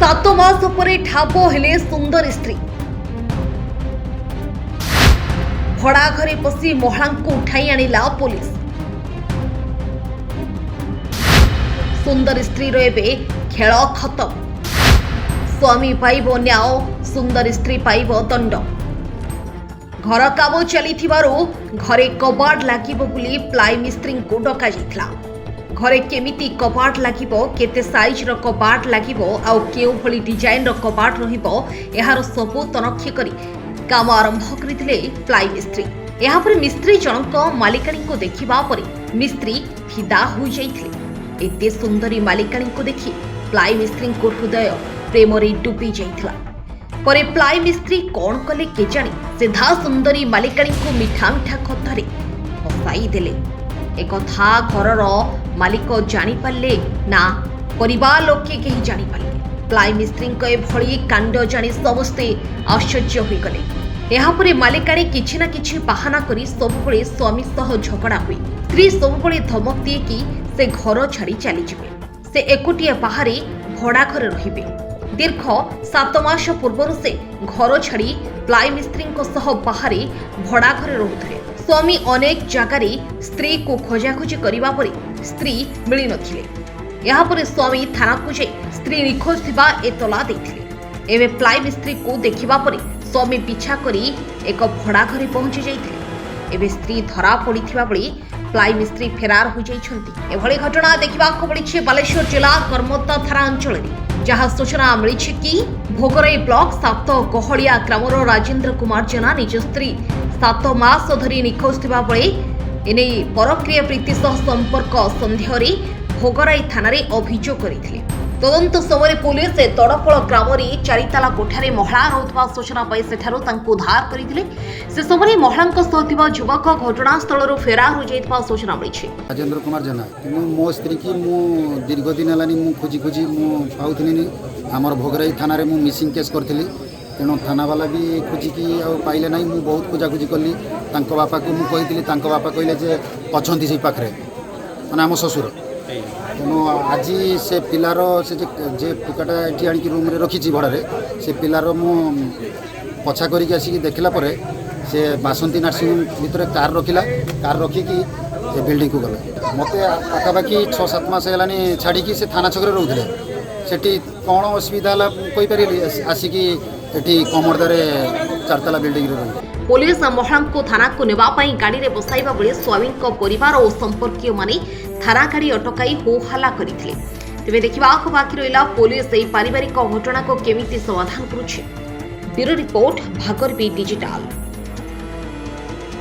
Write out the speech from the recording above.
7 मास परे ठाब हेले सुंदर स्त्री भड़ा घरे पशि महिला को उठाई आनिला पुलिस। सुंदर स्त्री एबे खेल खत्म। स्वामी पाइब न्याय, सुंदर स्त्री पाइब दंड। घर काम चली घरे कबाड़ लागिबो बोली प्लाई मिस्त्री को डका जाइथिला। घरे केमिति कबाड़ लागिबो, केते साइज रो कबाड़ लागिबो आ केउ भली डिजाइन रो कबाड़ रहिबो एहार सबु तनखी करी काम आरंभ करथिले प्लाई मिस्त्री। एहा पर मिस्त्री जनक मालिकाणी को देखिबा परे मिस्त्री फिदा होई जाइथिले। एते सुंदरी मालिकाणी को देखि प्लाई मिस्त्री को हृदय प्रेम रे डूबी जाइथिला। परे प्लाई मिस्त्री कौन कले केजाणी सीधा सुंदरी मालिकाणी को मिठा मिठा कथारे हसाई देले। एक था घरर मालिक जानी पारले ना परिवार लोके केही जानी पारले। प्लाई मिस्त्री एभली कांड जानी समस्ते आश्चर्य होई गले। एहा परे मालिकाणी किछि ना किछि बाहाना करी सबुबळे स्वामी सह झगड़ा हुई। स्त्री सबुबळे धमक दिए कि से घर छाड़ी चली जिवे, से एकुटिया बाहरे भड़ा घरे रहिबे। दीर्घ 7 मास पूर्व से घर छाड़ी प्लाई मिस्त्री बाहर भड़ा घरे रोते। स्वामी अनेक जगार स्त्री को खोजाखोजी करने पर स्त्री मिली नथिले। यहाँ पर स्वामी थाना को जाई स्त्री निखोज थिबा एतला देथिले। एबे प्लाई मिस्त्री को देखिबा पर स्वामी पिछा करी एक भड़ा घरे पहुंची जाइथिले। एबे स्त्री धरा पड़िथिबा बळी प्लाई मिस्त्री फेरार हो जाइछन्ती। एभली घटना देखिबाको मिलिछि बालेश्वर जिला कर्मता थाना अंचल रे। जहाँ सूचना मिली कि भोगराई ब्लॉक 7 गहलिया ग्रामर राजेन्द्र कुमार जेना निज स्त्री 7 मास धरी निखोज थिबा बेले एने परक्रिय प्रीति सह संपर्क सन्देह भोगराई थाना अभियोग करथिले। तदंत समय पुलिस तड़फल ग्राम 4 कोठारे महिला रहुवा सूचना पाई सेठारु तांको उद्धार करथिले। से समय महिला सह युवक घटनास्थल फेरार हो जाइतबा सूचना मिली। राजेन्द्र कुमार जेना मो स्त्री की दीर्घ दिन हेलानी खोजी खोजी पाऊनी। आमर भोगराई थाना रे मिसिंग केस करथिली। तेणु थाना वाला भी खोजिकी पाइले ना। मुझे बहुत खोजाखोजी कली। बापा को मुझे कही बापा कहले जे अच्छी से पाखे मैंने आम ससुर। तेणु आज से पिलार से जे टुकाटा ये आणिक रूम रे रखी भड़े से पिलार मु पछा करिक आसिक देखला परे से बासंती नर्सिंग भितर कार रखिला। कार रखिकी बिल्डिंग को गला। मत पाखापाखि 6-7 मास है छाड़ी से थाना छक रोते। सेठी कौन असुविधा कहीपर आसिक कमरदारे 4 ताला बिल्डिंग रे। पुलिस महिला को थाना को नेबा पई गाड़ी रे बसाइबा बेले स्वामी परिवार और संपर्कीय माने थाना गाड़ी अटकाई हो हल्ला करथिले। तेबे देखिबा बाकी रहिला पुलिस एई पारिवारिक घटना को केमिति समाधान करूछि। ब्यूरो रिपोर्ट भागरबी डिजिटल।